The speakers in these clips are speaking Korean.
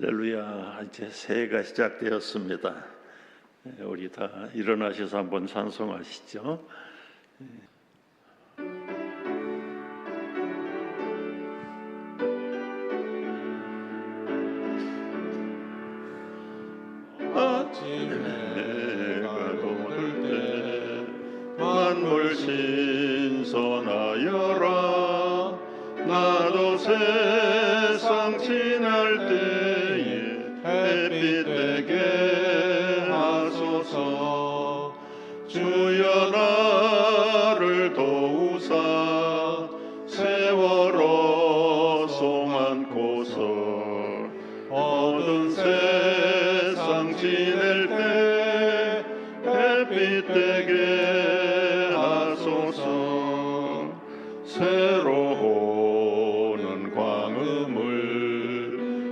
할렐루야. 이제 새해가 시작되었습니다. 우리 다 일어나셔서 한번 찬송하시죠. 아침에 해가 돋을 때 만물 신선하여라. 나도 세상 지날 때에 햇빛 되게 하소서. 주여 나를 도우사 세월호 송 안고서 어두운 세상 지낼 때 햇빛 되게 하소서. 새로 오는 광음을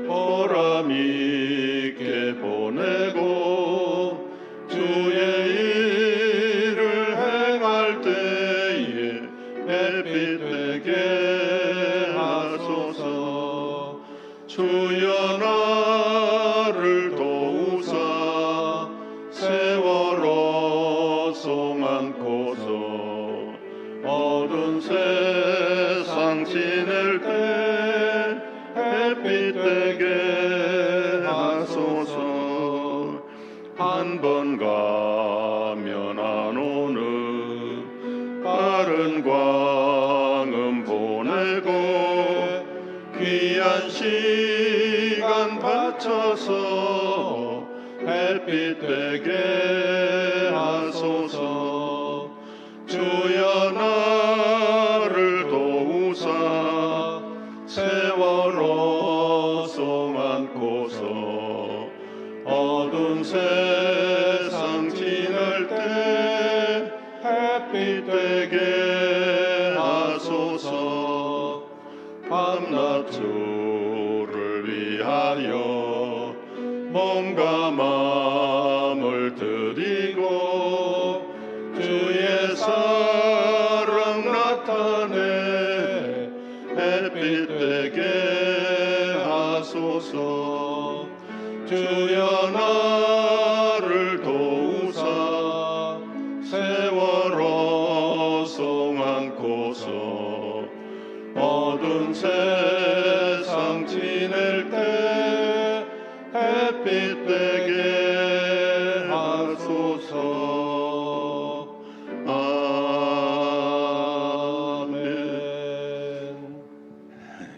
보람 있게 보내고 주의 일을 행할 때에 햇빛 되게 하소서. 주여 나를 도우사 세월호 송 안고서 어두운 세상 지낼 때 햇빛 되게 하소서. 한 번 가면 안 오는 빠른 광음 보내고 귀한 시간 바쳐서 햇빛 되게 하소서. 주여 나를 도우사 세월호 송 안고서 어두운 세상 지날 때 햇빛 되게 하소서. 밤낮 주를 위하여 몸과 마음을 드리고 주의 사랑 나타내 햇빛 되게 하소서. 주여 나를 도우사 세월호 송 안고서 어두운 세상 지낼 때 햇빛 되게 하소서. 아멘.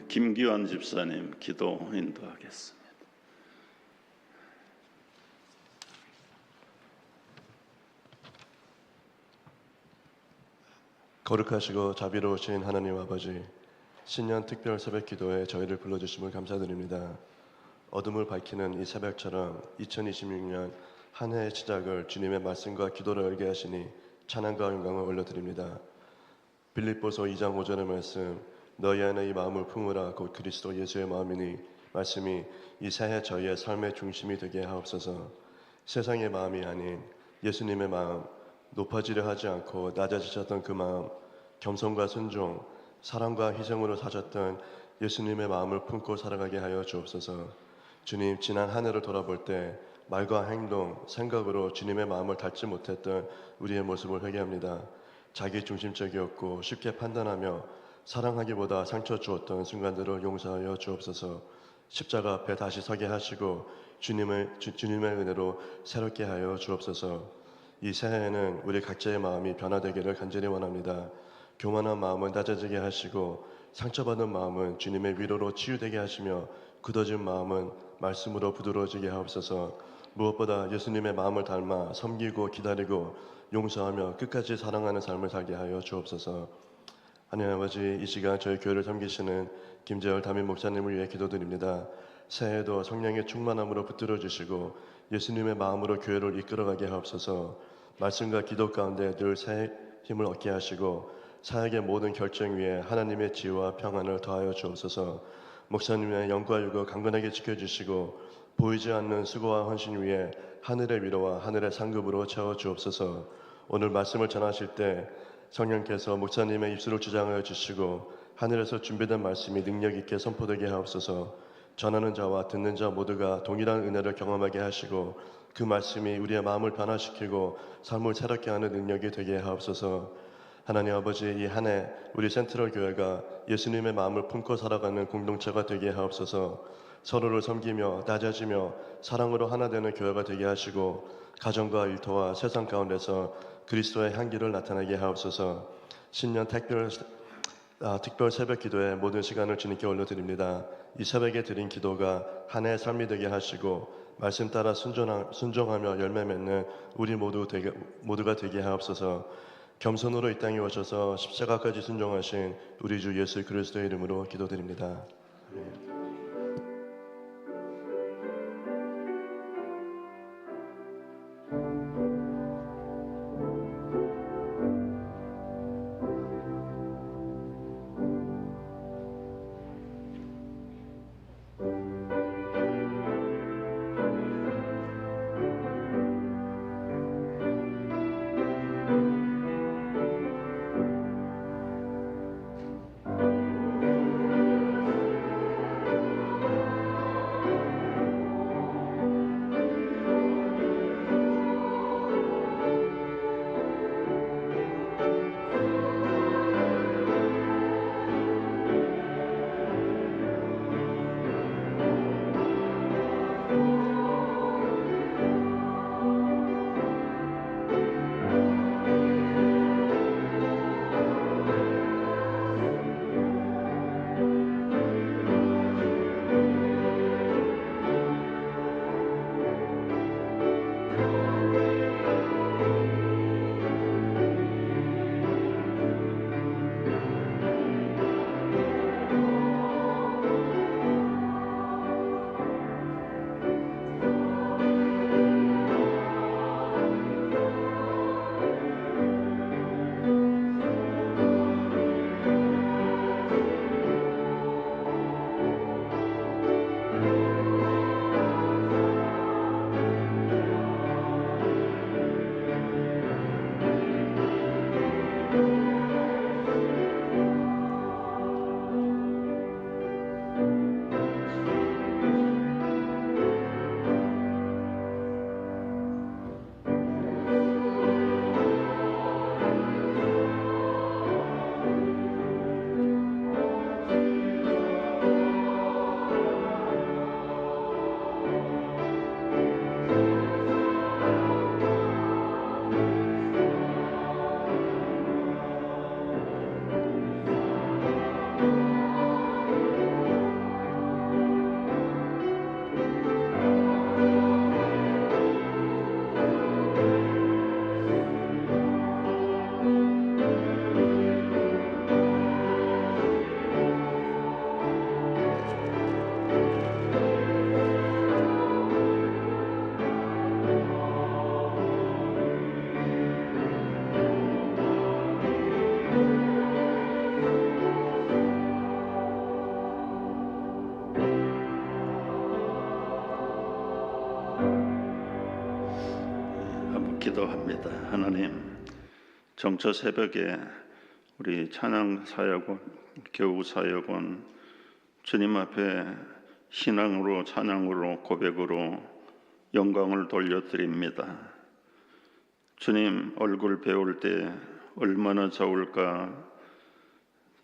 김기환 집사님 기도 인도하겠습니다. 거룩하시고 자비로우신 하나님 아버지, 신년 특별 새벽 기도에 저희를 불러주심을 감사드립니다. 어둠을 밝히는 이 새벽처럼 2026년 한 해의 시작을 주님의 말씀과 기도로 열게 하시니 찬양과 영광을 올려드립니다. 빌립보서 2장 5절의 말씀, 너희 안에 이 마음을 품으라 곧 그리스도 예수의 마음이니, 말씀이 이 새해 저희의 삶의 중심이 되게 하옵소서. 세상의 마음이 아닌 예수님의 마음, 높아지려 하지 않고 낮아지셨던 그 마음, 겸손과 순종, 사랑과 희생으로 사셨던 예수님의 마음을 품고 살아가게 하여 주옵소서. 주님, 지난 한 해를 돌아볼 때 말과 행동, 생각으로 주님의 마음을 닮지 못했던 우리의 모습을 회개합니다. 자기 중심적이었고 쉽게 판단하며 사랑하기보다 상처 주었던 순간들을 용서하여 주옵소서. 십자가 앞에 다시 서게 하시고 주님의 은혜로 새롭게 하여 주옵소서. 이 새해에는 우리 각자의 마음이 변화되기를 간절히 원합니다. 교만한 마음은 낮아지게 하시고 상처받은 마음은 주님의 위로로 치유되게 하시며 굳어진 마음은 말씀으로 부드러워지게 하옵소서. 무엇보다 예수님의 마음을 닮아 섬기고 기다리고 용서하며 끝까지 사랑하는 삶을 살게 하여 주옵소서. 하나님 아버지, 이 시간 저희 교회를 섬기시는 김재열 담임 목사님을 위해 기도드립니다. 새해에도 성령의 충만함으로 붙들어 주시고 예수님의 마음으로 교회를 이끌어가게 하옵소서. 말씀과 기도 가운데 늘 새 힘을 얻게 하시고 사역의 모든 결정 위에 하나님의 지혜와 평안을 더하여 주옵소서. 목사님의 영과 육을 강건하게 지켜주시고 보이지 않는 수고와 헌신 위에 하늘의 위로와 하늘의 상급으로 채워 주옵소서. 오늘 말씀을 전하실 때 성령께서 목사님의 입술을 주장하여 주시고 하늘에서 준비된 말씀이 능력 있게 선포되게 하옵소서. 전하는 자와 듣는 자 모두가 동일한 은혜를 경험하게 하시고 그 말씀이 우리의 마음을 변화시키고 삶을 새롭게 하는 능력이 되게 하옵소서. 하나님 아버지, 이 한 해 우리 센트럴 교회가 예수님의 마음을 품고 살아가는 공동체가 되게 하옵소서. 서로를 섬기며 다져지며 사랑으로 하나 되는 교회가 되게 하시고 가정과 일터와 세상 가운데서 그리스도의 향기를 나타나게 하옵소서. 신년 특별 새벽 기도의 모든 시간을 주님께 올려드립니다. 이 새벽에 드린 기도가 한 해의 삶이 되게 하시고 말씀 따라 순종하며 열매 맺는 우리 모두가 되게 하옵소서. 겸손으로 이 땅에 오셔서 십자가까지 순종하신 우리 주 예수 그리스도의 이름으로 기도드립니다. 아멘. 기도합니다. 하나님, 정처 새벽에 우리 찬양 사역원, 교우 사역원 주님 앞에 신앙으로 찬양으로 고백으로 영광을 돌려드립니다. 주님 얼굴 배울 때 얼마나 좋을까.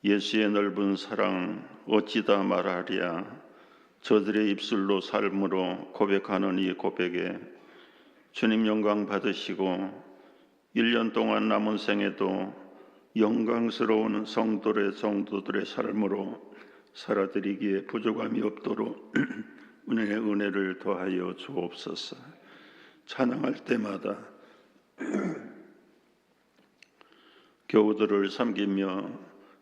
예수의 넓은 사랑 어찌다 말하랴. 저들의 입술로 삶으로 고백하는 이 고백에 주님 영광 받으시고 1년 동안 남은 생에도 영광스러운 성도들의 삶으로 살아드리기에 부족함이 없도록 은혜의 은혜를 더하여 주옵소서. 찬양할 때마다 교우들을 섬기며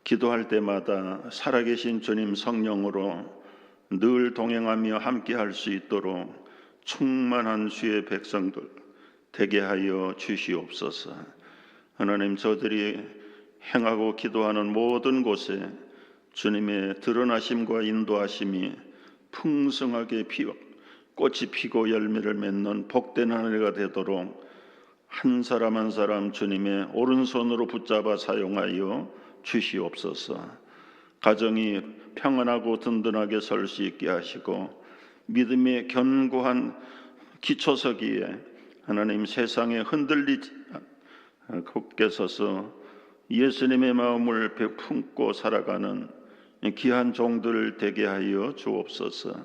기도할 때마다 살아계신 주님 성령으로 늘 동행하며 함께할 수 있도록 충만한 주의 백성들 되게 하여 주시옵소서. 하나님, 저들이 행하고 기도하는 모든 곳에 주님의 드러나심과 인도하심이 풍성하게 꽃이 피고 열매를 맺는 복된 한 해가 되도록 한 사람 한 사람 주님의 오른손으로 붙잡아 사용하여 주시옵소서. 가정이 평안하고 든든하게 설 수 있게 하시고 믿음의 견고한 기초서기에 하나님 세상에 흔들리지 굳게 서서 예수님의 마음을 품고 살아가는 귀한 종들 되게 하여 주옵소서.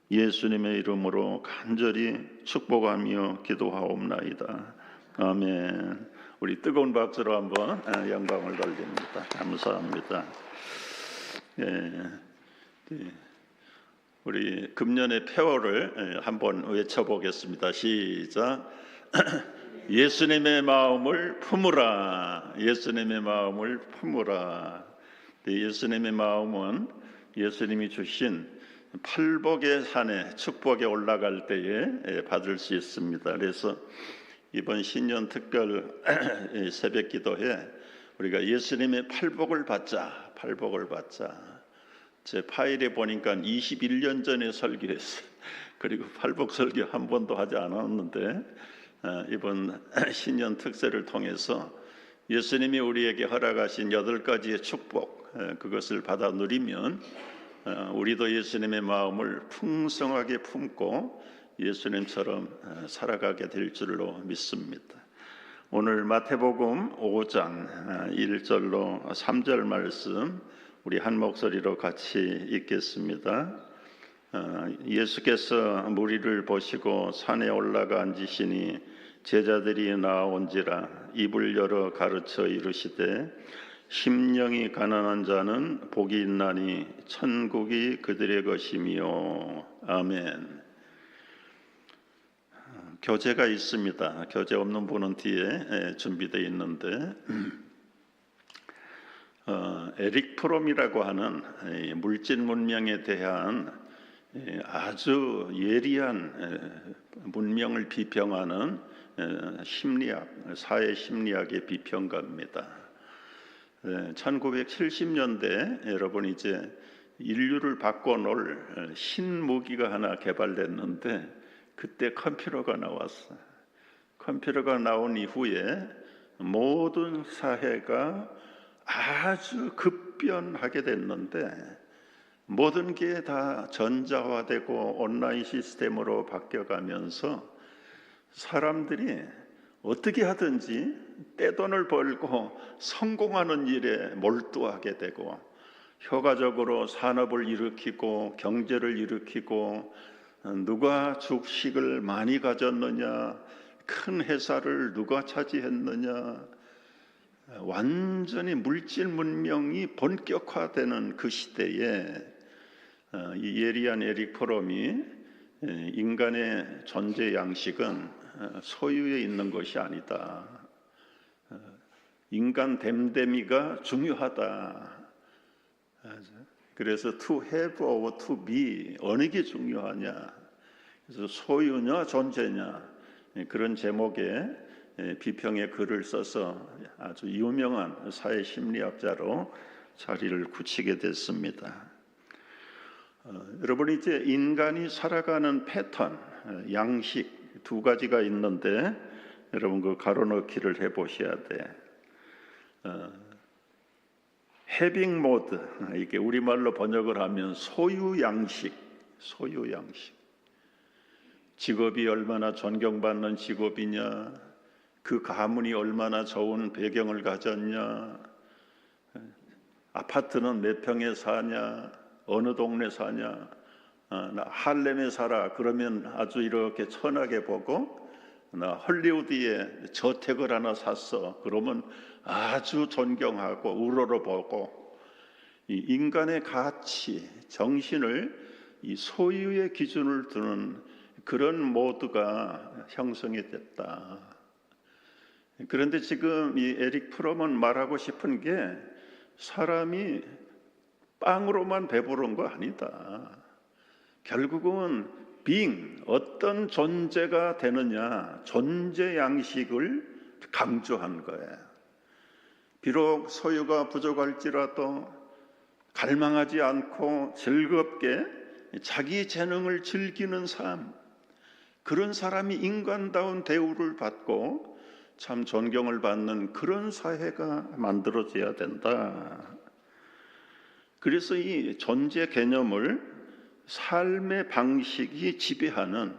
예수님의 이름으로 간절히 축복하며 기도하옵나이다. 아멘. 우리 뜨거운 박수로 한번 영광을 돌립니다. 감사합니다. 우리 금년의 표어를 한번 외쳐보겠습니다. 시작. 예수님의 마음을 품으라. 예수님의 마음을 품으라. 예수님의 마음은 예수님이 주신 팔복의 산에 축복에 올라갈 때에 받을 수 있습니다. 그래서 이번 신년 특별 새벽 기도에 우리가 예수님의 팔복을 받자, 팔복을 받자. 제 파일에 보니까 21년 전에 설교했어요. 그리고 팔복 설교 한 번도 하지 않았는데 이번 신년 특세를 통해서 예수님이 우리에게 허락하신 8가지의 축복, 그것을 받아 누리면 우리도 예수님의 마음을 풍성하게 품고 예수님처럼 살아가게 될 줄로 믿습니다. 오늘 마태복음 5장 1절로 3절 말씀 우리 한 목소리로 같이 읽겠습니다. 예수께서 무리를 보시고 산에 올라가 앉으시니 제자들이 나온지라 입을 열어 가르쳐 이르시되 심령이 가난한 자는 복이 있나니 천국이 그들의 것이며. 아멘. 교재가 있습니다. 교재 없는 분은 뒤에 준비되어 있는데 에릭 프롬이라고 하는 물질 문명에 대한 아주 예리한 문명을 비평하는 심리학, 사회 심리학의 비평가입니다. 1970년대 여러분 이제 인류를 바꿔놓을 신무기가 하나 개발됐는데 그때 컴퓨터가 나왔어요. 컴퓨터가 나온 이후에 모든 사회가 아주 급변하게 됐는데 모든 게 다 전자화되고 온라인 시스템으로 바뀌어가면서 사람들이 어떻게 하든지 떼돈을 벌고 성공하는 일에 몰두하게 되고 효과적으로 산업을 일으키고 경제를 일으키고 누가 주식을 많이 가졌느냐, 큰 회사를 누가 차지했느냐, 완전히 물질 문명이 본격화되는 그 시대에 이 예리한 에릭 프롬이 인간의 존재 양식은 소유에 있는 것이 아니다. 인간 됨됨이가 중요하다. 그래서 to have or to be 어느 게 중요하냐? 그래서 소유냐 존재냐 그런 제목의 비평의 글을 써서 아주 유명한 사회 심리학자로 자리를 굳히게 됐습니다. 여러분 이제 인간이 살아가는 패턴, 양식 두 가지가 있는데 여러분 그 가로넣기를 해보셔야 돼. 해빙 모드 이게 우리말로 번역을 하면 소유 양식, 소유 양식. 직업이 얼마나 존경받는 직업이냐, 그 가문이 얼마나 좋은 배경을 가졌냐, 아파트는 몇 평에 사냐, 어느 동네 사냐, 나 할렘에 살아 그러면 아주 이렇게 천하게 보고 나 헐리우드에 저택을 하나 샀어 그러면 아주 존경하고 우러러보고 이 인간의 가치, 정신을 이 소유의 기준을 두는 그런 모드가 형성이 됐다. 그런데 지금 이 에릭 프롬은 말하고 싶은 게 사람이 빵으로만 배부른 거 아니다. 결국은 being, 어떤 존재가 되느냐, 존재 양식을 강조한 거예요. 비록 소유가 부족할지라도 갈망하지 않고 즐겁게 자기 재능을 즐기는 삶, 그런 사람이 인간다운 대우를 받고 참 존경을 받는 그런 사회가 만들어져야 된다. 그래서 이 존재 개념을 삶의 방식이 지배하는,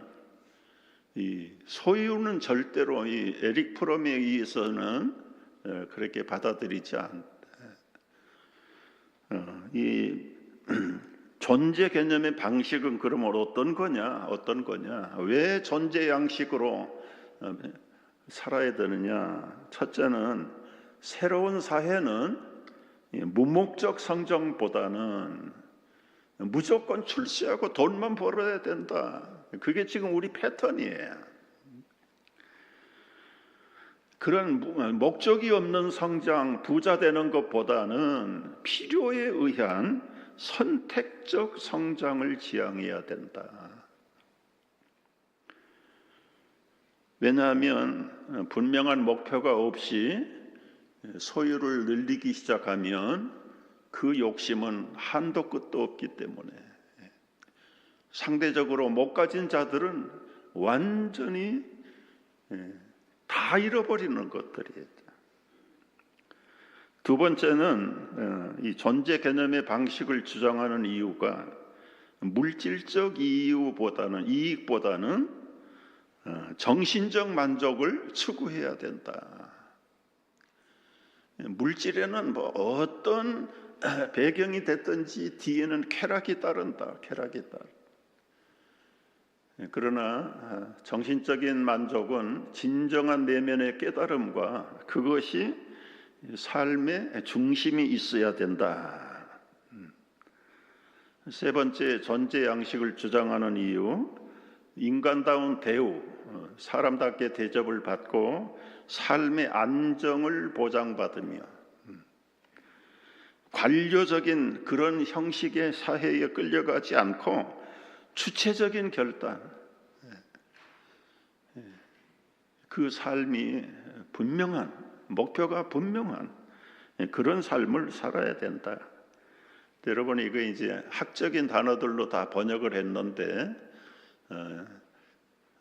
이 소유는 절대로 이 에릭 프롬에 의해서는 그렇게 받아들이지 않다. 이 존재 개념의 방식은 그러면 어떤 거냐? 어떤 거냐? 왜 존재 양식으로 살아야 되느냐? 첫째는 새로운 사회는 무목적 성장보다는 무조건 출세하고 돈만 벌어야 된다. 그게 지금 우리 패턴이에요. 그런 목적이 없는 성장, 부자 되는 것보다는 필요에 의한 선택적 성장을 지향해야 된다. 왜냐하면 분명한 목표가 없이 소유를 늘리기 시작하면 그 욕심은 한도 끝도 없기 때문에 상대적으로 못 가진 자들은 완전히 다 잃어버리는 것들이에요. 두 번째는 이 존재 개념의 방식을 주장하는 이유가 물질적 이익보다는 정신적 만족을 추구해야 된다. 물질에는 뭐 어떤 배경이 됐든지 뒤에는 쾌락이 따른다. 그러나 정신적인 만족은 진정한 내면의 깨달음과 그것이 삶의 중심이 있어야 된다. 세 번째, 존재 양식을 주장하는 이유, 인간다운 대우, 사람답게 대접을 받고 삶의 안정을 보장받으며 관료적인 그런 형식의 사회에 끌려가지 않고 주체적인 결단, 그 삶이 분명한, 목표가 분명한 그런 삶을 살아야 된다. 여러분, 이거 이제 학적인 단어들로 다 번역을 했는데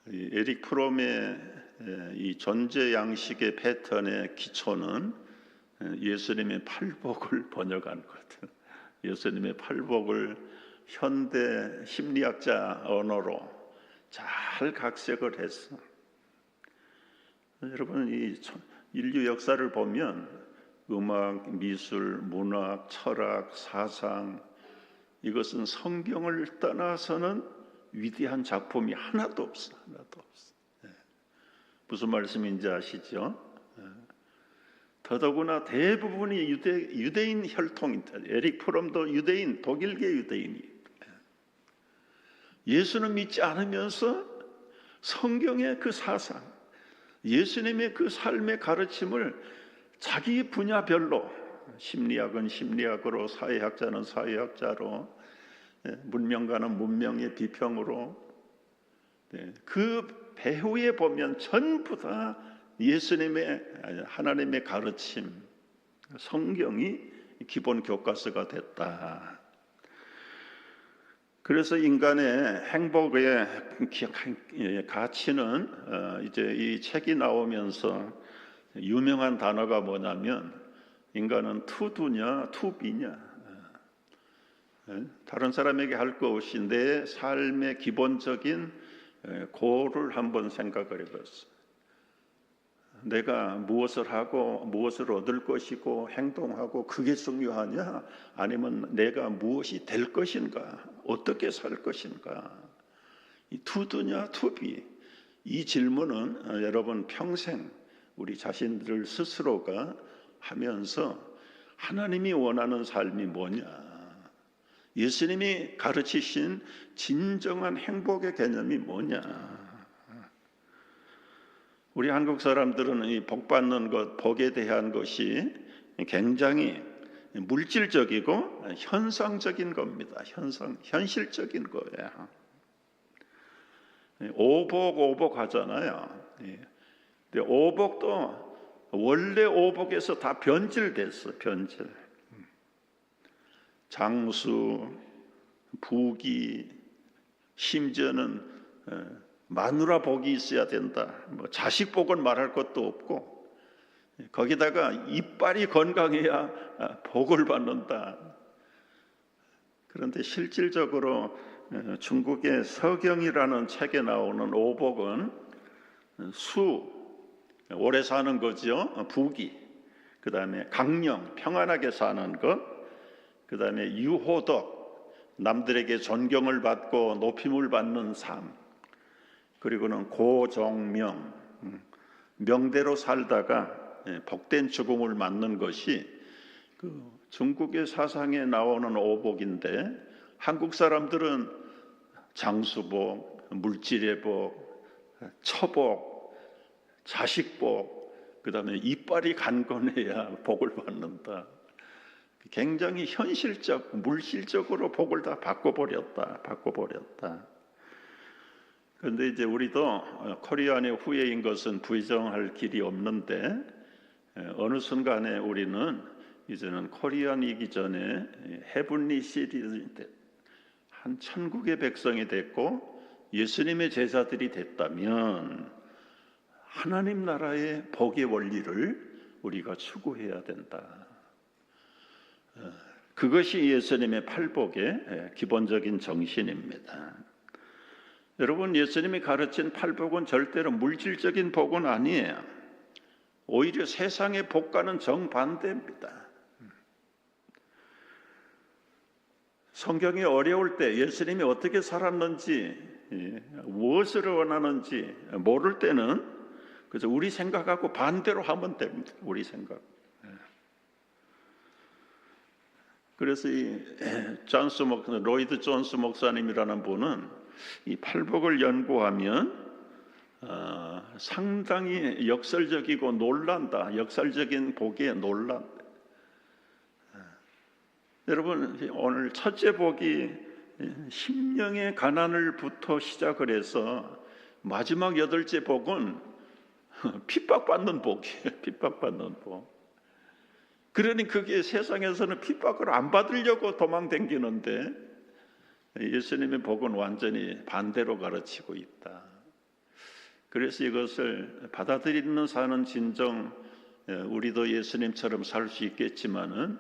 에릭 프롬의 이 존재 양식의 패턴의 기초는 예수님의 팔복을 번역한 거거든. 예수님의 팔복을 현대 심리학자 언어로 잘 각색을 했어. 여러분, 이 인류 역사를 보면 음악, 미술, 문학, 철학, 사상, 이것은 성경을 떠나서는 위대한 작품이 하나도 없어. 무슨 말씀인지 아시죠? 더더구나 대부분이 유대인 혈통이다. 에릭 프롬도 유대인, 독일계 유대인이. 예수는 믿지 않으면서 성경의 그 사상, 예수님의 그 삶의 가르침을 자기 분야별로, 심리학은 심리학으로, 사회학자는 사회학자로, 문명가는 문명의 비평으로, 그 배후에 보면 전부 다 예수님의, 하나님의 가르침, 성경이 기본 교과서가 됐다. 그래서 인간의 행복의 가치는 이제 이 책이 나오면서 유명한 단어가 뭐냐면, 인간은 투두냐 투비냐, 다른 사람에게 할 것 없이 내 삶의 기본적인 고를 한번 생각을 해봤어. 내가 무엇을 하고 무엇을 얻을 것이고 행동하고 그게 중요하냐, 아니면 내가 무엇이 될 것인가, 어떻게 살 것인가. 이 투두냐 투비, 이 질문은 여러분 평생 우리 자신들 스스로가 하면서 하나님이 원하는 삶이 뭐냐, 예수님이 가르치신 진정한 행복의 개념이 뭐냐. 우리 한국 사람들은 이 복 받는 것, 복에 대한 것이 굉장히 물질적이고 현상적인 겁니다. 현실적인 거예요. 오복 하잖아요. 근데 오복도 원래 오복에서 다 변질됐어. 변질. 장수, 부귀, 심지어는 마누라 복이 있어야 된다. 뭐 자식 복은 말할 것도 없고, 거기다가 이빨이 건강해야 복을 받는다. 그런데 실질적으로 중국의 서경이라는 책에 나오는 오복은 오래 사는 거죠. 부귀, 그 다음에 강령, 평안하게 사는 것, 그 다음에 유호덕, 남들에게 존경을 받고 높임을 받는 삶, 그리고는 고정명, 명대로 살다가 복된 죽음을 맞는 것이 그 중국의 사상에 나오는 오복인데, 한국 사람들은 장수복, 물질의 복, 처복, 자식복, 그 다음에 이빨이 간건해야 복을 받는다. 굉장히 현실적, 물질적으로 복을 다 바꿔버렸다. 그런데 이제 우리도 코리안의 후예인 것은 부정할 길이 없는데, 어느 순간에 우리는 이제는 코리안이기 전에 헤븐리 시리즈 한 천국의 백성이 됐고 예수님의 제자들이 됐다면 하나님 나라의 복의 원리를 우리가 추구해야 된다. 그것이 예수님의 팔복의 기본적인 정신입니다. 여러분, 예수님이 가르친 팔복은 절대로 물질적인 복은 아니에요. 오히려 세상의 복과는 정반대입니다. 성경이 어려울 때 예수님이 어떻게 살았는지, 무엇을 원하는지 모를 때는 그래서 우리 생각하고 반대로 하면 됩니다. 우리 생각. 그래서 이 로이드 존스 목사님이라는 분은 이 팔복을 연구하면 상당히 역설적이고 놀란다. 역설적인 복에 놀란다. 여러분, 오늘 첫째 복이 심령의 가난을부터 시작을 해서 마지막 여덟째 복은 핍박받는 복이에요. 핍박받는 복. 그러니 그게 세상에서는 핍박을 안 받으려고 도망다니는데 예수님의 복은 완전히 반대로 가르치고 있다. 그래서 이것을 받아들이는 사는 진정 우리도 예수님처럼 살 수 있겠지만은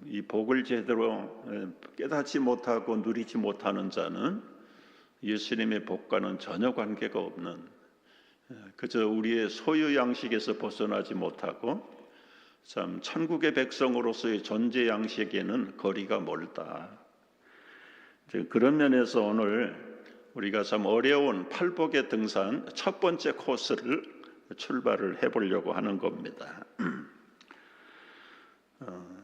이 복을 제대로 깨닫지 못하고 누리지 못하는 자는 예수님의 복과는 전혀 관계가 없는, 그저 우리의 소유 양식에서 벗어나지 못하고 참 천국의 백성으로서의 존재 양식에는 거리가 멀다. 그런 면에서 오늘 우리가 참 어려운 팔복의 등산 첫 번째 코스를 출발을 해보려고 하는 겁니다.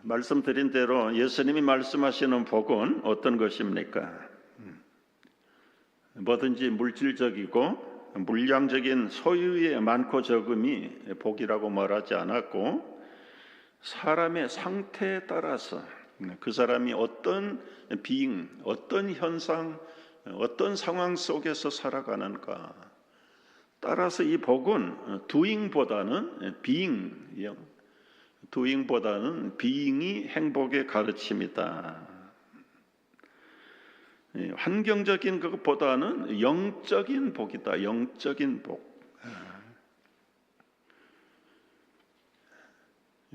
말씀드린 대로 예수님이 말씀하시는 복은 어떤 것입니까? 뭐든지 물질적이고 물량적인 소유의 많고 적음이 복이라고 말하지 않았고, 사람의 상태에 따라서 그 사람이 어떤 비잉, 어떤 현상, 어떤 상황 속에서 살아가는가 따라서 이 복은 doing보다는 being, doing보다는 being이 행복의 가르침이다. 환경적인 것보다는 영적인 복이다. 영적인 복.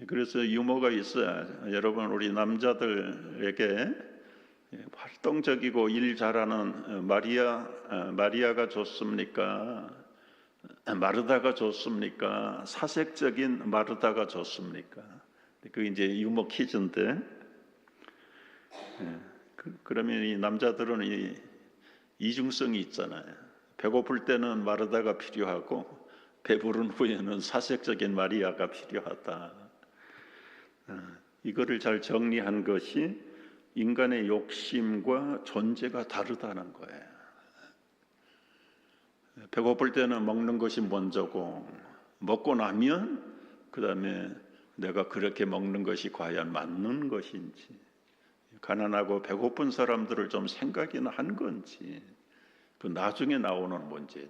그래서 유머가 있어요. 여러분, 우리 남자들에게 활동적이고 일 잘하는 마리아가 좋습니까? 마르다가 좋습니까? 사색적인 마르다가 좋습니까? 그게 이제 유머 퀴즈인데, 그러면 이 남자들은 이 이중성이 있잖아요. 배고플 때는 마르다가 필요하고 배부른 후에는 사색적인 마리아가 필요하다. 이거를 잘 정리한 것이 인간의 욕심과 존재가 다르다는 거예요. 배고플 때는 먹는 것이 먼저고, 먹고 나면 그 다음에 내가 그렇게 먹는 것이 과연 맞는 것인지, 가난하고 배고픈 사람들을 좀 생각이나 한 건지, 그 나중에 나오는 문제.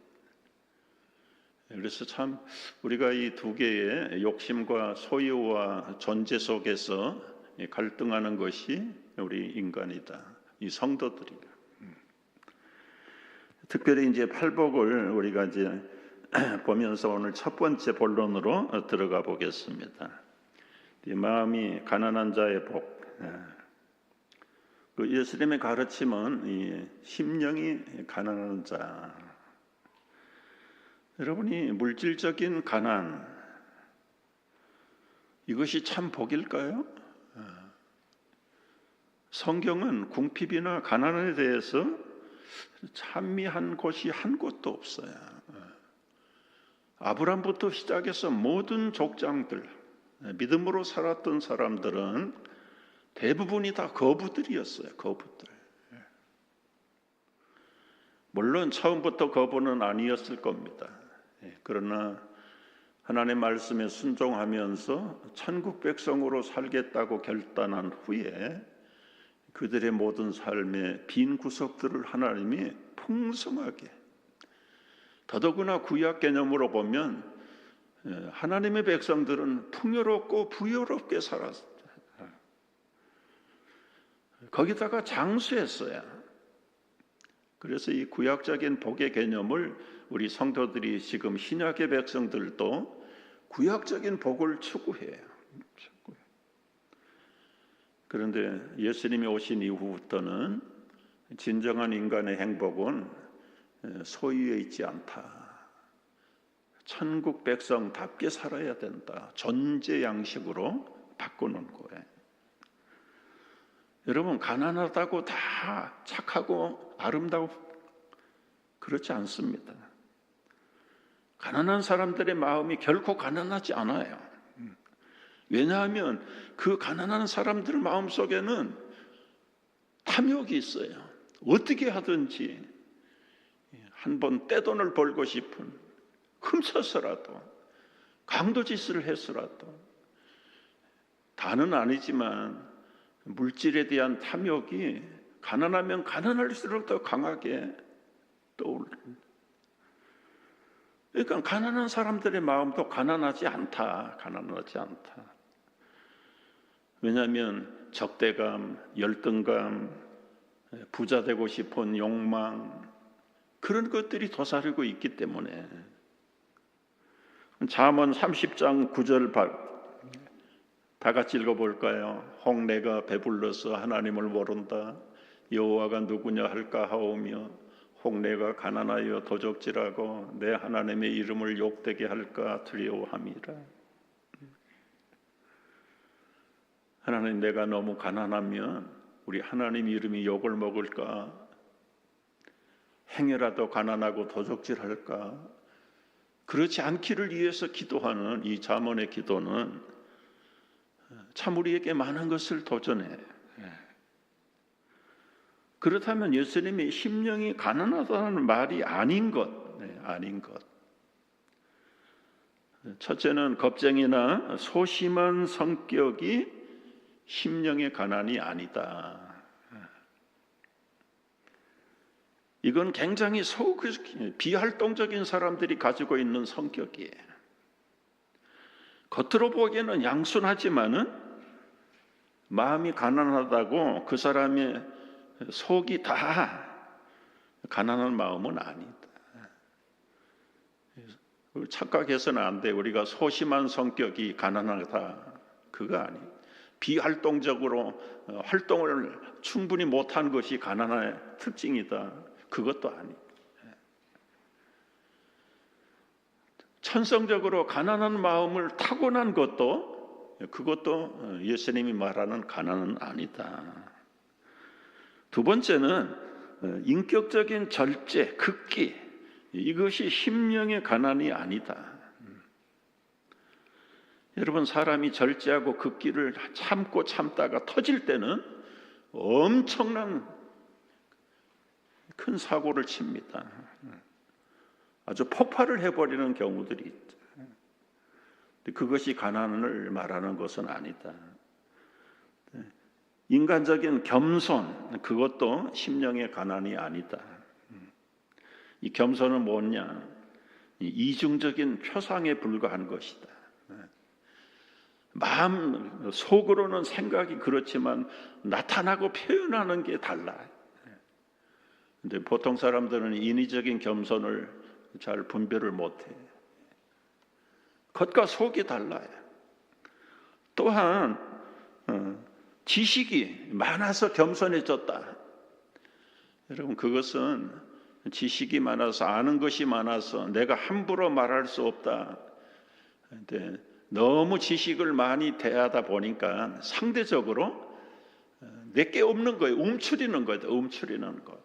그래서 참 우리가 이 두 개의 욕심과 소유와 존재 속에서 갈등하는 것이 우리 인간이다. 이 성도들이다. 특별히 이제 팔복을 우리가 이제 보면서 오늘 첫 번째 본론으로 들어가 보겠습니다. 이 마음이 가난한 자의 복. 그 예수님의 가르침은 이 심령이 가난한 자. 여러분이 물질적인 가난, 이것이 참 복일까요? 성경은 궁핍이나 가난에 대해서 찬미한 곳이 한 곳도 없어요. 아브람부터 시작해서 모든 족장들, 믿음으로 살았던 사람들은 대부분이 다 거부들이었어요. 거부들. 물론 처음부터 거부는 아니었을 겁니다. 그러나 하나님의 말씀에 순종하면서 천국 백성으로 살겠다고 결단한 후에 그들의 모든 삶의 빈 구석들을 하나님이 풍성하게, 더더구나 구약 개념으로 보면 하나님의 백성들은 풍요롭고 부유롭게 살았어요. 거기다가 장수했어요. 그래서 이 구약적인 복의 개념을 우리 성도들이 지금 신약의 백성들도 구약적인 복을 추구해요. 그런데 예수님이 오신 이후부터는 진정한 인간의 행복은 소유에 있지 않다. 천국 백성답게 살아야 된다. 존재 양식으로 바꾸는 거예요. 여러분, 가난하다고 다 착하고 아름다워 그렇지 않습니다. 가난한 사람들의 마음이 결코 가난하지 않아요. 왜냐하면 그 가난한 사람들 마음속에는 탐욕이 있어요. 어떻게 하든지 한번 떼돈을 벌고 싶은, 훔쳐서라도 강도짓을 해서라도, 다는 아니지만 물질에 대한 탐욕이 가난하면 가난할수록 더 강하게 떠오릅니다. 그러니까 가난한 사람들의 마음도 가난하지 않다. 왜냐하면 적대감, 열등감, 부자 되고 싶은 욕망, 그런 것들이 도사리고 있기 때문에. 잠언 30장 9절 다 같이 읽어볼까요? 홍내가 배불러서 하나님을 모른다. 여호와가 누구냐 할까 하오며 홍내가 가난하여 도적질하고 내 하나님의 이름을 욕되게 할까 두려워함이라. 하나님, 내가 너무 가난하면 우리 하나님 이름이 욕을 먹을까? 행여라도 가난하고 도적질할까? 그렇지 않기를 위해서 기도하는 이 잠언의 기도는 참 우리에게 많은 것을 도전해요. 그렇다면 예수님이 심령이 가난하다는 말이 아닌 것. 첫째는 겁쟁이나 소심한 성격이 심령의 가난이 아니다. 이건 굉장히 비활동적인 사람들이 가지고 있는 성격이에요. 겉으로 보기에는 양순하지만은 마음이 가난하다고 그 사람의 속이 다 가난한 마음은 아니다. 착각해서는 안 돼. 우리가 소심한 성격이 가난하다, 그거 아니에요. 비활동적으로 활동을 충분히 못한 것이 가난의 특징이다, 그것도 아니에요. 천성적으로 가난한 마음을 타고난 것도, 그것도 예수님이 말하는 가난은 아니다. 두 번째는 인격적인 절제, 극기, 이것이 심령의 가난이 아니다. 여러분, 사람이 절제하고 극기를 참고 참다가 터질 때는 엄청난 큰 사고를 칩니다. 아주 폭발을 해버리는 경우들이 있죠. 그것이 가난을 말하는 것은 아니다. 인간적인 겸손, 그것도 심령의 가난이 아니다. 이 겸손은 뭐냐? 이중적인 표상에 불과한 것이다. 마음 속으로는 생각이 그렇지만 나타나고 표현하는 게 달라요. 근데 보통 사람들은 인위적인 겸손을 잘 분별을 못해. 겉과 속이 달라요. 또한 지식이 많아서 겸손해졌다. 여러분, 그것은 지식이 많아서, 아는 것이 많아서 내가 함부로 말할 수 없다. 근데 너무 지식을 많이 대하다 보니까 상대적으로 내게 없는 거예요. 움츠리는 거예요. 움츠리는 것.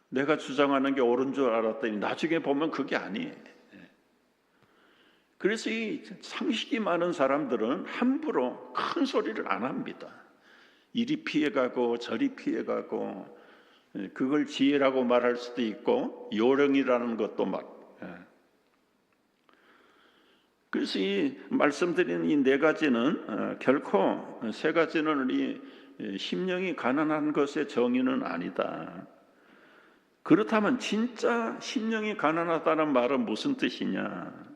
내가 주장하는 게 옳은 줄 알았더니 나중에 보면 그게 아니에요. 그래서 이 상식이 많은 사람들은 함부로 큰 소리를 안 합니다. 이리 피해가고 저리 피해가고, 그걸 지혜라고 말할 수도 있고 요령이라는 것도 막. 그래서 이 말씀드린 이 네 가지는 결코, 세 가지는 이 심령이 가난한 것의 정의는 아니다. 그렇다면 진짜 심령이 가난하다는 말은 무슨 뜻이냐?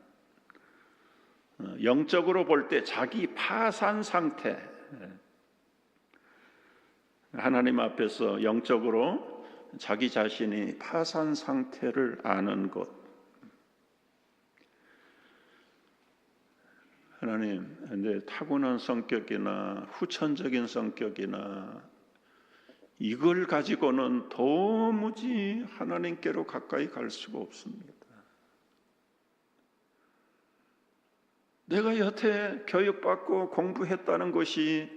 영적으로 볼 때 자기 파산 상태, 하나님 앞에서 영적으로 자기 자신이 파산 상태를 아는 것. 하나님, 근데 타고난 성격이나 후천적인 성격이나 이걸 가지고는 도무지 하나님께로 가까이 갈 수가 없습니다. 내가 여태 교육받고 공부했다는 것이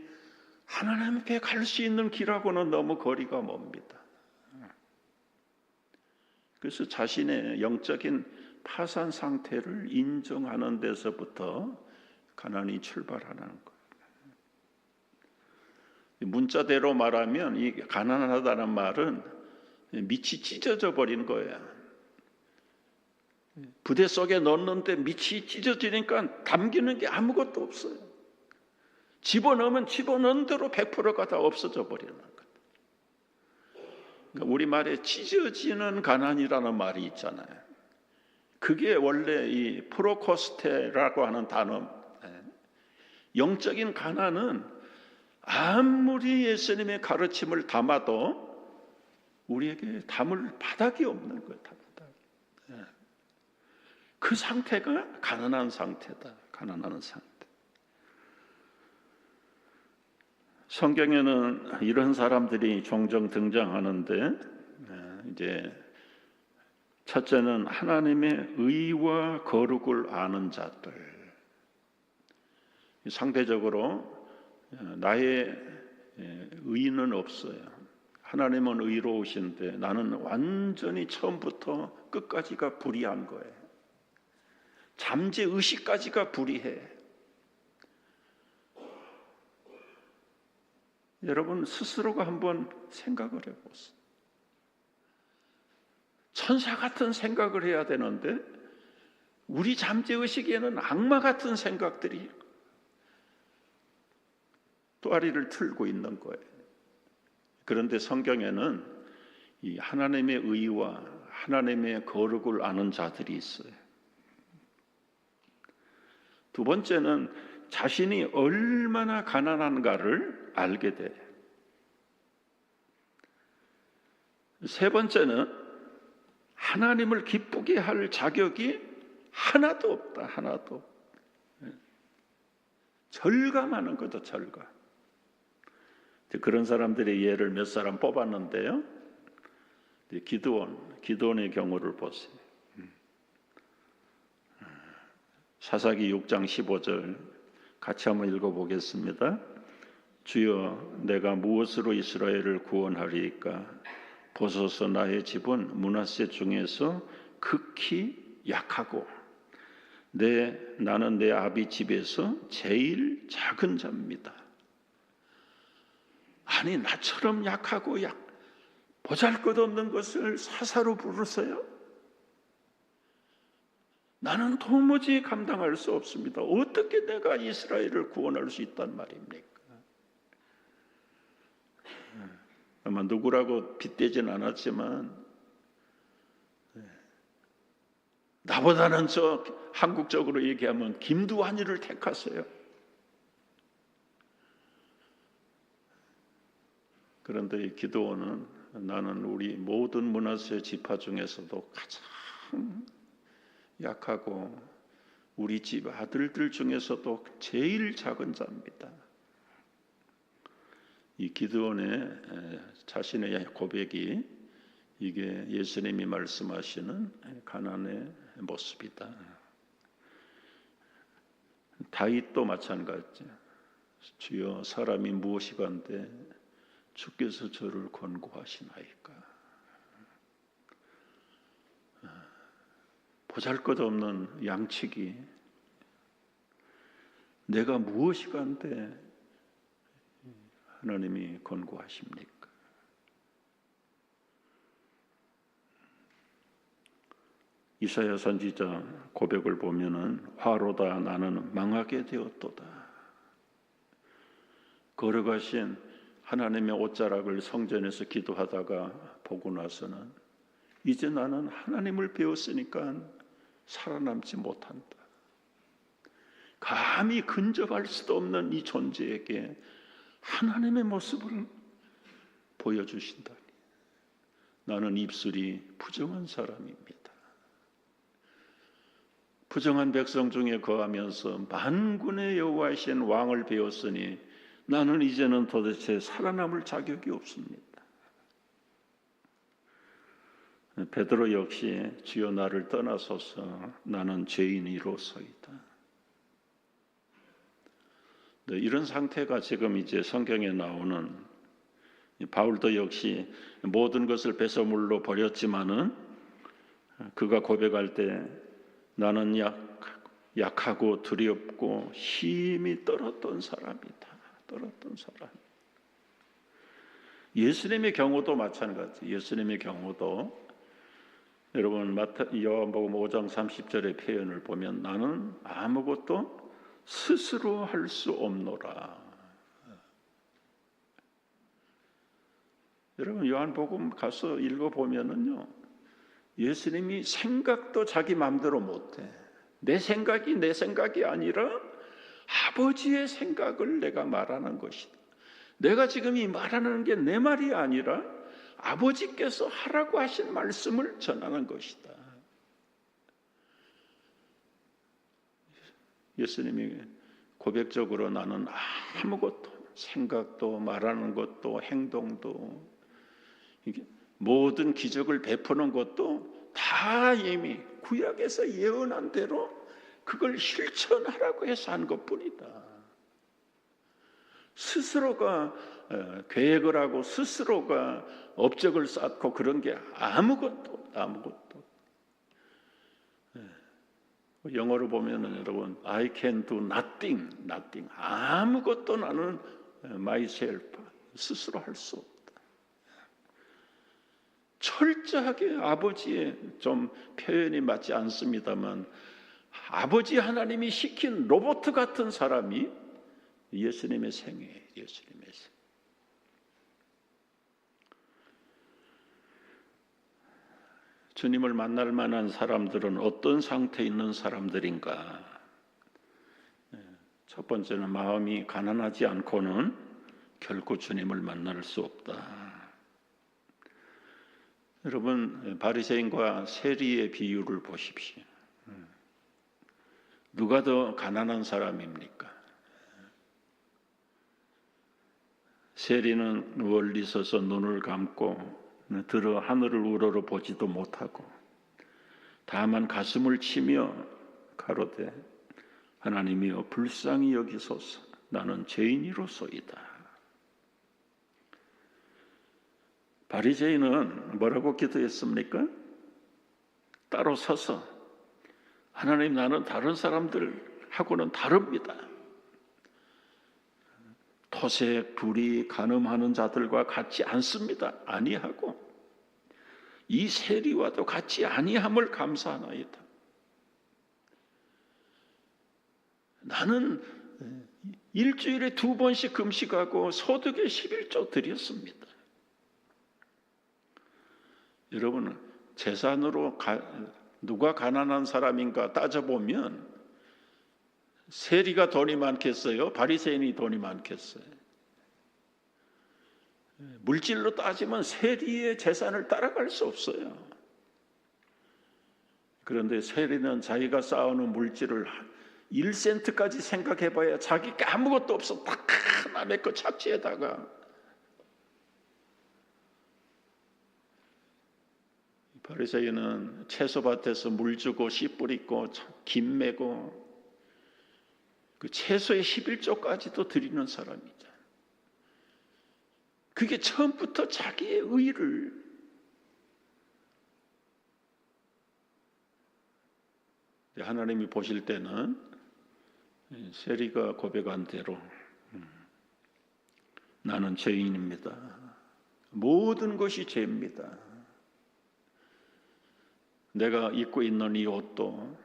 하나님 앞에 갈 수 있는 길하고는 너무 거리가 멉니다. 그래서 자신의 영적인 파산 상태를 인정하는 데서부터 가난이 출발하는 거예요. 문자대로 말하면 이 가난하다는 말은 밑이 찢어져 버린 거예요. 부대 속에 넣었는데 밑이 찢어지니까 담기는 게 아무것도 없어요. 집어넣으면 집어넣은 대로 100%가 다 없어져 버리는 거예요. 그러니까 우리말에 찢어지는 가난이라는 말이 있잖아요. 그게 원래 이 프로코스테라고 하는 단어. 영적인 가난은 아무리 예수님의 가르침을 담아도 우리에게 담을 바닥이 없는 거예요. 그 상태가 가난한 상태다. 가난한 상태. 성경에는 이런 사람들이 종종 등장하는데, 이제 첫째는 하나님의 의와 거룩을 아는 자들. 상대적으로 나의 의는 없어요. 하나님은 의로우신데 나는 완전히 처음부터 끝까지가 불의한 거예요. 잠재의식까지가 불의해. 여러분 스스로가 한번 생각을 해보세요. 천사 같은 생각을 해야 되는데 우리 잠재의식에는 악마 같은 생각들이 또아리를 틀고 있는 거예요. 그런데 성경에는 이 하나님의 의와 하나님의 거룩을 아는 자들이 있어요. 두 번째는 자신이 얼마나 가난한가를 알게 돼. 세 번째는 하나님을 기쁘게 할 자격이 하나도 없다. 하나도. 절감하는 거다. 절감. 그런 사람들의 예를 몇 사람 뽑았는데요. 기드온의 경우를 보세요. 사사기 6장 15절 같이 한번 읽어보겠습니다. 주여, 내가 무엇으로 이스라엘을 구원하리이까? 보소서, 나의 집은 므낫세 중에서 극히 약하고 나는 내 아비 집에서 제일 작은 자입니다. 아니, 나처럼 약하고 보잘것없는 것을 사사로 부르세요? 나는 도무지 감당할 수 없습니다. 어떻게 내가 이스라엘을 구원할 수 있단 말입니까? 아마 누구라고 빗대진 않았지만 나보다는 저 한국적으로 얘기하면 김두한이를 택하세요. 그런데 이 기드온은 나는 우리 모든 므낫세 지파 중에서도 가장 약하고 우리 집 아들들 중에서도 제일 작은 자입니다. 이 기드온의 자신의 고백이 이게 예수님이 말씀하시는 가난의 모습이다. 다윗도 마찬가지. 주여 사람이 무엇이간데 주께서 저를 권고하시나이까. 보잘것없는 양치기. 내가 무엇이간데 하나님이 권고하십니까? 이사야 선지자 고백을 보면은 화로다 나는 망하게 되었도다. 걸어가신 하나님의 옷자락을 성전에서 기도하다가 보고 나서는 이제 나는 하나님을 배웠으니까 살아남지 못한다. 감히 근접할 수도 없는 이 존재에게 하나님의 모습을 보여주신다니. 나는 입술이 부정한 사람입니다. 부정한 백성 중에 거하면서 만군의 여호와이신 왕을 배웠으니 나는 이제는 도대체 살아남을 자격이 없습니다. 베드로 역시 주여 나를 떠나소서 나는 죄인이로소이다. 이런 상태가 지금 이제 성경에 나오는 바울도 역시 모든 것을 배설물로 버렸지만은 그가 고백할 때 나는 약하고 두렵고 힘이 떨었던 사람이다. 떨었던 사람. 예수님의 경우도 마찬가지. 예수님의 경우도 여러분 요한복음 5장 30절의 표현을 보면 나는 아무것도 스스로 할 수 없노라. 여러분 요한복음 가서 읽어보면은요, 예수님이 생각도 자기 마음대로 못해. 내 생각이 아니라 아버지의 생각을 내가 말하는 것이다. 내가 지금 이 말하는 게 내 말이 아니라 아버지께서 하라고 하신 말씀을 전하는 것이다. 예수님이 고백적으로 나는 아무것도 생각도 말하는 것도 행동도 모든 기적을 베푸는 것도 다 이미 구약에서 예언한 대로 그걸 실천하라고 해서 한 것뿐이다. 스스로가 계획을 하고 스스로가 업적을 쌓고 그런 게 아무것도. 영어로 보면은 여러분 I can do nothing. 아무것도 나는 myself 스스로 할 수 없다. 철저하게 아버지의 좀 표현이 맞지 않습니다만 아버지 하나님이 시킨 로봇 같은 사람이 예수님의 생애예요. 예수님의 생. 주님을 만날 만한 사람들은 어떤 상태에 있는 사람들인가? 첫 번째는 마음이 가난하지 않고는 결코 주님을 만날 수 없다. 여러분 바리새인과 세리의 비유를 보십시오. 누가 더 가난한 사람입니까? 세리는 멀리 서서 눈을 감고 들어 하늘을 우러러 보지도 못하고 다만 가슴을 치며 가로되 하나님이여 불쌍히 여기소서 나는 죄인이로소이다. 바리새인은 뭐라고 기도했습니까? 따로 서서 하나님 나는 다른 사람들하고는 다릅니다. 토색, 불의, 간음하는 자들과 같지 않습니다. 아니하고 이 세리와도 같지 아니함을 감사하나이다. 나는 일주일에 2번씩 금식하고 소득의 11조 드렸습니다. 여러분 재산으로 누가 가난한 사람인가 따져보면 세리가 돈이 많겠어요? 바리새인이 돈이 많겠어요? 물질로 따지면 세리의 재산을 따라갈 수 없어요. 그런데 세리는 자기가 쌓아놓은 물질을 1센트까지 생각해봐야 자기가 아무것도 없어 다 남의 거 착취에다가. 바리새인은 채소밭에서 물 주고 씨 뿌리고 김 메고 그 채소의 11조까지도 드리는 사람이죠. 그게 처음부터 자기의 의를 하나님이 보실 때는 세리가 고백한 대로 나는 죄인입니다. 모든 것이 죄입니다. 내가 입고 있는 이 옷도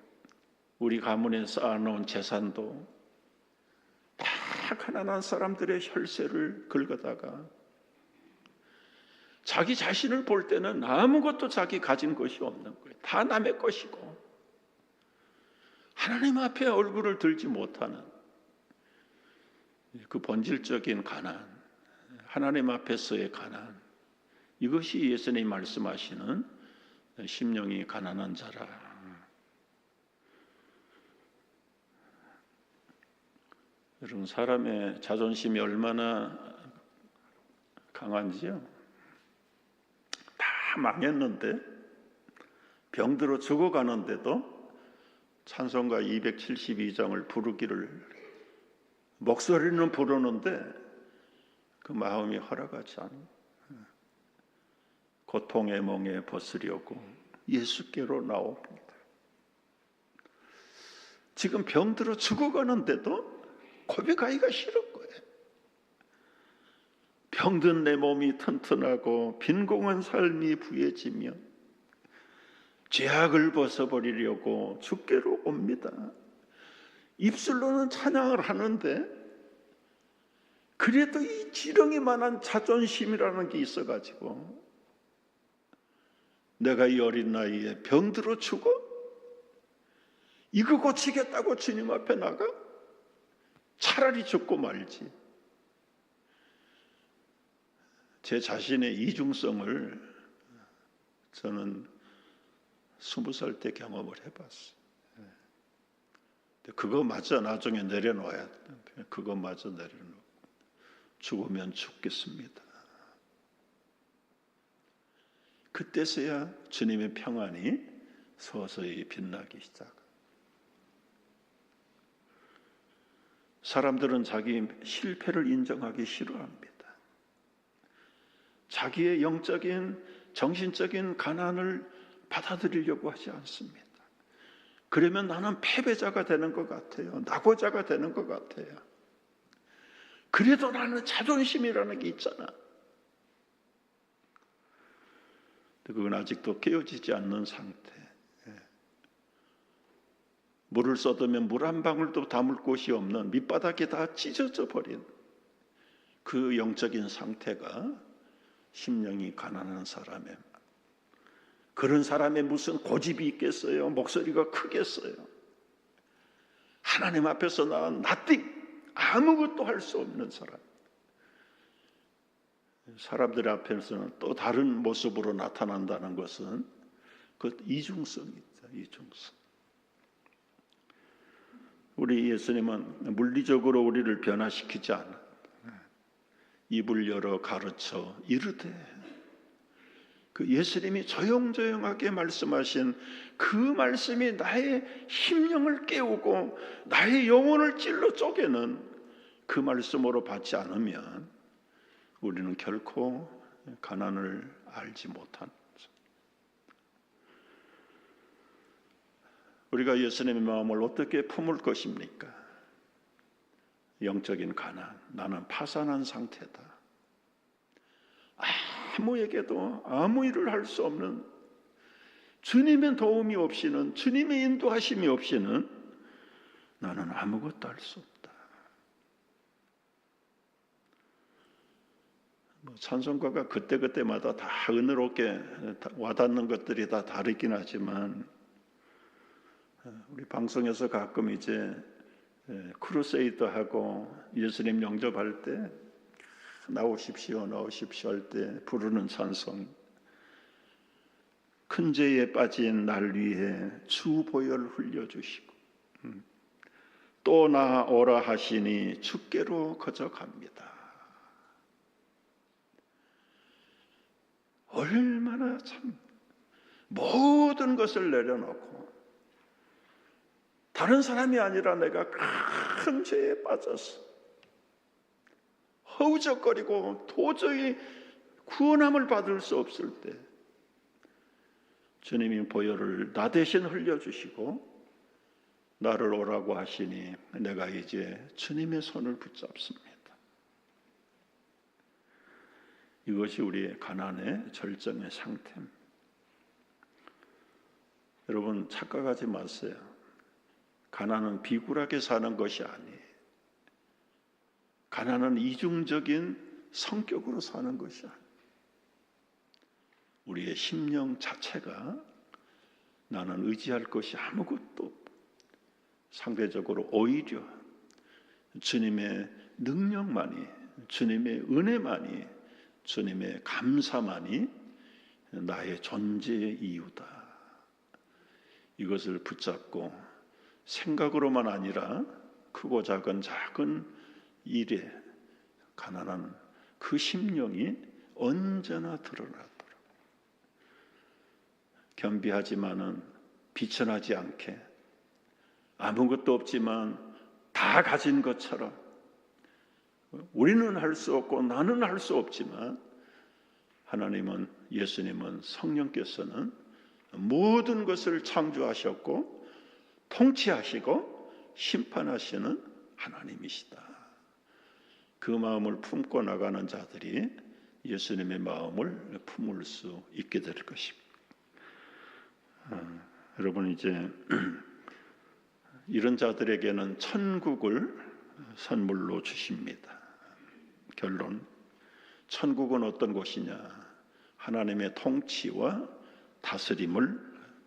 우리 가문에 쌓아놓은 재산도 다 가난한 사람들의 혈세를 긁어다가 자기 자신을 볼 때는 아무것도 자기 가진 것이 없는 거예요. 다 남의 것이고 하나님 앞에 얼굴을 들지 못하는 그 본질적인 가난, 하나님 앞에서의 가난, 이것이 예수님이 말씀하시는 심령이 가난한 자라. 여러분, 사람의 자존심이 얼마나 강한지요? 다 망했는데 병들어 죽어가는데도 찬송가 272장을 부르기를 목소리는 부르는데 그 마음이 허락하지 않은 고통의 멍에 벗으려고 예수께로 나옵니다. 지금 병들어 죽어가는데도 고백하기가 싫은 거예요. 병든 내 몸이 튼튼하고 빈공한 삶이 부해지며 죄악을 벗어버리려고 주께로 옵니다. 입술로는 찬양을 하는데 그래도 이 지렁이만한 자존심이라는 게 있어가지고 내가 이 어린 나이에 병들어 죽어? 이거 고치겠다고 주님 앞에 나가? 차라리 죽고 말지. 제 자신의 이중성을 저는 20살 때 경험을 해봤어요. 그거마저 나중에 내려놓아야 돼. 그거마저 내려놓고 죽으면 죽겠습니다. 그때서야 주님의 평안이 서서히 빛나기 시작. 사람들은 자기 실패를 인정하기 싫어합니다. 자기의 영적인, 정신적인 가난을 받아들이려고 하지 않습니다. 그러면 나는 패배자가 되는 것 같아요. 낙오자가 되는 것 같아요. 그래도 나는 자존심이라는 게 있잖아. 그건 아직도 깨어지지 않는 상태. 물을 쏟으면 물 한 방울도 담을 곳이 없는 밑바닥에 다 찢어져 버린 그 영적인 상태가 심령이 가난한 사람의, 그런 사람의 무슨 고집이 있겠어요? 목소리가 크겠어요? 하나님 앞에서 나는 nothing, 아무것도 할 수 없는 사람. 사람들 앞에서는 또 다른 모습으로 나타난다는 것은 그 이중성이죠. 이중성. 우리 예수님은 물리적으로 우리를 변화시키지 않아. 입을 열어 가르쳐 이르되, 그 예수님이 조용조용하게 말씀하신 그 말씀이 나의 심령을 깨우고 나의 영혼을 찔러 쪼개는 그 말씀으로 받지 않으면 우리는 결코 가난을 알지 못한, 우리가 예수님의 마음을 어떻게 품을 것입니까? 영적인 가난, 나는 파산한 상태다. 아무에게도 아무 일을 할 수 없는, 주님의 도움이 없이는, 주님의 인도하심이 없이는 나는 아무것도 할 수 없다. 찬송가가 그때그때마다 다 은혜롭게 와닿는 것들이 다 다르긴 하지만, 우리 방송에서 가끔 이제 크루세이더 하고 예수님 영접할 때 나오십시오 나오십시오 할 때 부르는 찬송, 그 큰 죄에 빠진 날 위해 주 보혈 흘려주시고 또 나오라 하시니 주께로 거저갑니다. 얼마나 참 모든 것을 내려놓고 다른 사람이 아니라 내가 큰 죄에 빠져서 허우적거리고 도저히 구원함을 받을 수 없을 때 주님이 보혈을 나 대신 흘려주시고 나를 오라고 하시니 내가 이제 주님의 손을 붙잡습니다. 이것이 우리의 가난의 절정의 상태입니다. 여러분 착각하지 마세요. 가난은 비굴하게 사는 것이 아니에요. 가난은 이중적인 성격으로 사는 것이 아니에요. 우리의 심령 자체가 나는 의지할 것이 아무것도 없고 상대적으로 오히려 주님의 능력만이, 주님의 은혜만이, 주님의 감사만이 나의 존재의 이유다. 이것을 붙잡고 생각으로만 아니라 크고 작은 일에 가난한 그 심령이 언제나 드러나도록 겸비하지만은 비천하지 않게 아무것도 없지만 다 가진 것처럼 우리는 할 수 없고 나는 할 수 없지만 하나님은, 예수님은, 성령께서는 모든 것을 창조하셨고 통치하시고 심판하시는 하나님이시다. 그 마음을 품고 나가는 자들이 예수님의 마음을 품을 수 있게 될 것입니다. 여러분 이제 이런 자들에게는 천국을 선물로 주십니다. 결론, 천국은 어떤 곳이냐? 하나님의 통치와 다스림을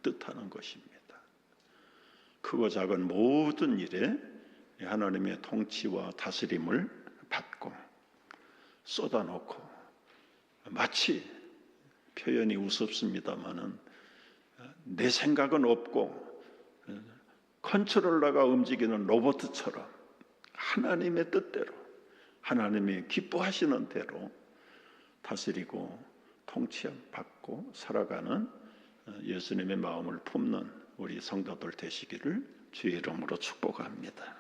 뜻하는 것입니다. 크고 작은 모든 일에 하나님의 통치와 다스림을 받고 쏟아놓고, 마치 표현이 우습습니다마는 내 생각은 없고 컨트롤러가 움직이는 로봇처럼 하나님의 뜻대로, 하나님이 기뻐하시는 대로 다스리고 통치받고 살아가는 예수님의 마음을 품는 우리 성도들 되시기를 주의 이름으로 축복합니다.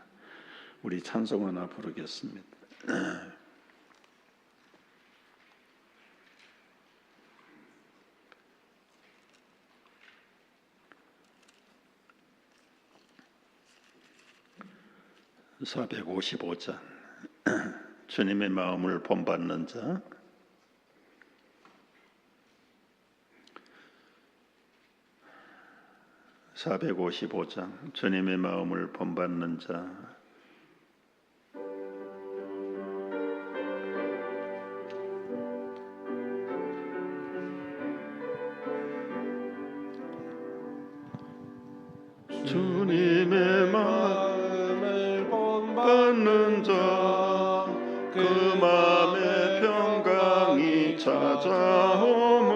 우리 찬송 하나 부르겠습니다. (455장) 주님의 마음을 본받는 자. (455장) 주님의 마음을 본받는 자. 주님의 마음을 본받는 자, 그 마음에 평강이 찾아오면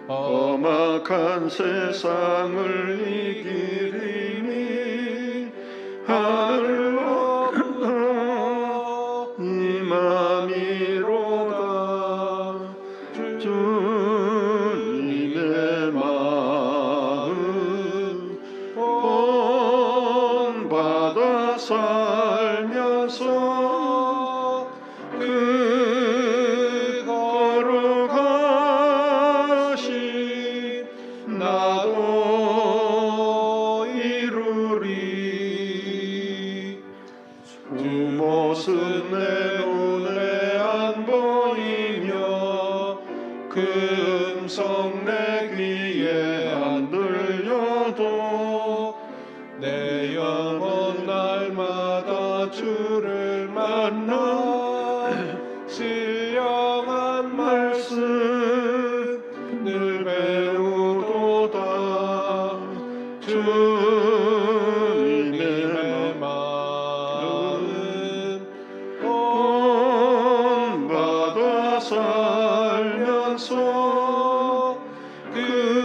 험악한 세상을 이기리니 하늘로 이 맘이로다. 주님의 마음 본받아 살면서 그 거룩하신 나도 이루리. 주 모습 내 눈에 안 보이며 그 음성 내 귀에 안 들려도 내 영혼 날마다 주를 만나 신령한 말씀 늘 배우도다. 주님의 마음 본받아 살면서 그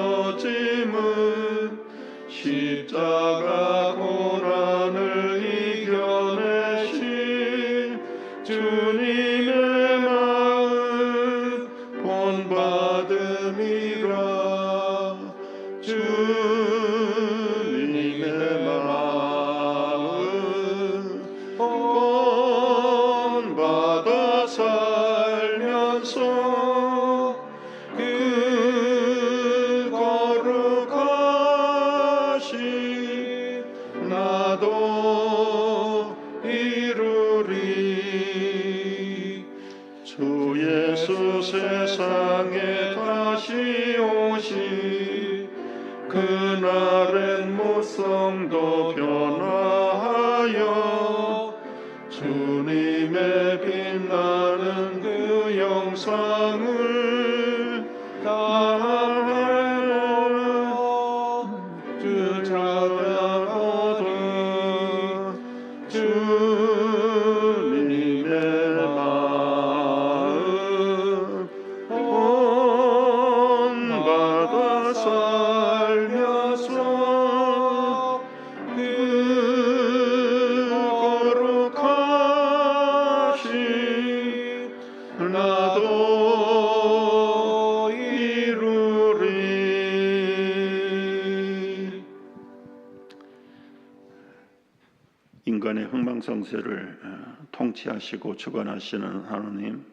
졌짐은 십자가 고난을 이겨내신 주님의 마음 본받음이라. 주님의 마음 본받아 살면서 그 거룩하신 나도 이루리. 주 예수 세상에 다시 오시 그날엔 무성도 변화하여 주님의 빛나는 그 영상을 다하여 주 찬양하되 주님의 마음 본받아 살면서 그 거룩하신 나도 이루리. 인간의 흥망성쇠를 통치하시고 주관하시는 하나님,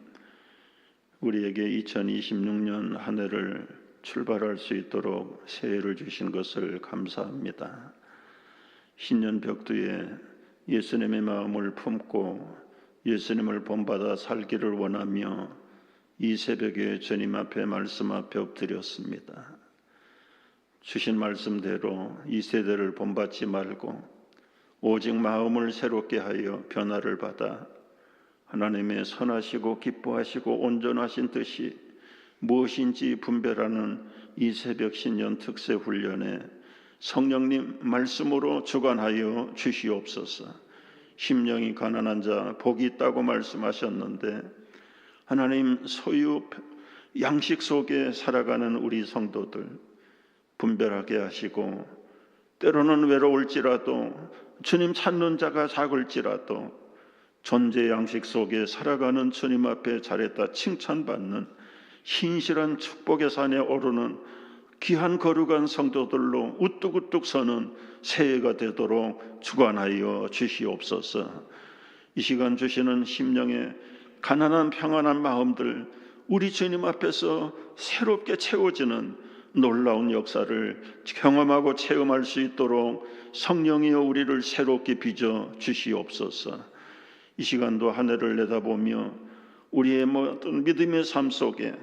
우리에게 2026년 한 해를 출발할 수 있도록 새해를 주신 것을 감사합니다. 신년 벽두에 예수님의 마음을 품고 예수님을 본받아 살기를 원하며 이 새벽에 주님 앞에 말씀 앞에 엎드렸습니다. 주신 말씀대로 이 세대를 본받지 말고 오직 마음을 새롭게 하여 변화를 받아 하나님의 선하시고 기뻐하시고 온전하신 뜻이 무엇인지 분별하는 이 새벽 신년 특세 훈련에 성령님 말씀으로 주관하여 주시옵소서. 심령이 가난한 자 복이 있다고 말씀하셨는데 하나님 소유 양식 속에 살아가는 우리 성도들 분별하게 하시고 때로는 외로울지라도 주님 찾는 자가 작을지라도 존재 양식 속에 살아가는 주님 앞에 잘했다 칭찬받는 신실한 축복의 산에 오르는 귀한 거룩한 성도들로 우뚝우뚝 서는 새해가 되도록 주관하여 주시옵소서. 이 시간 주시는 심령의 가난한 평안한 마음들 우리 주님 앞에서 새롭게 채워지는 놀라운 역사를 경험하고 체험할 수 있도록 성령이여 우리를 새롭게 빚어 주시옵소서. 이 시간도 한 해를 내다보며 우리의 모든 믿음의 삶 속에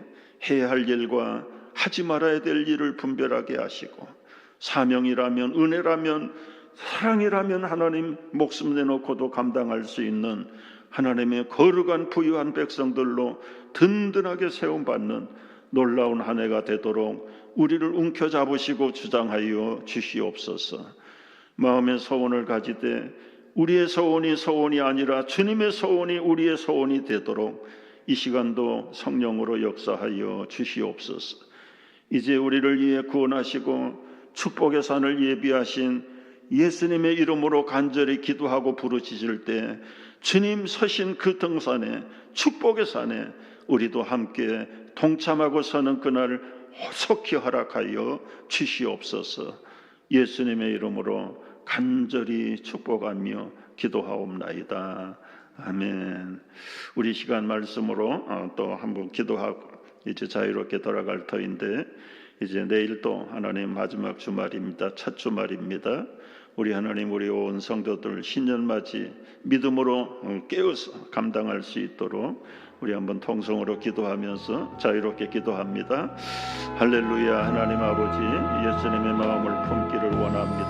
해야 할 일과 하지 말아야 될 일을 분별하게 하시고 사명이라면 은혜라면 사랑이라면 하나님 목숨 내놓고도 감당할 수 있는 하나님의 거룩한 부유한 백성들로 든든하게 세움받는 놀라운 한 해가 되도록 우리를 움켜잡으시고 주장하여 주시옵소서. 마음의 소원을 가지되 우리의 소원이 아니라 주님의 소원이 우리의 소원이 되도록 이 시간도 성령으로 역사하여 주시옵소서. 이제 우리를 위해 구원하시고 축복의 산을 예비하신 예수님의 이름으로 간절히 기도하고 부르짖을 때 주님 서신 그 등산에 축복의 산에 우리도 함께 동참하고 서는 그날을 속히 허락하여 주시옵소서. 예수님의 이름으로 간절히 축복하며 기도하옵나이다. 아멘. 우리 시간 말씀으로 또 한번 기도하고 이제 자유롭게 돌아갈 터인데 이제 내일 또 하나님 마지막 주말입니다. 첫 주말입니다. 우리 하나님 우리 온 성도들 신년맞이 믿음으로 깨어서 감당할 수 있도록 우리 한번 통성으로 기도하면서 자유롭게 기도합니다. 할렐루야. 하나님 아버지 예수님의 마음을 품기를 원합니다.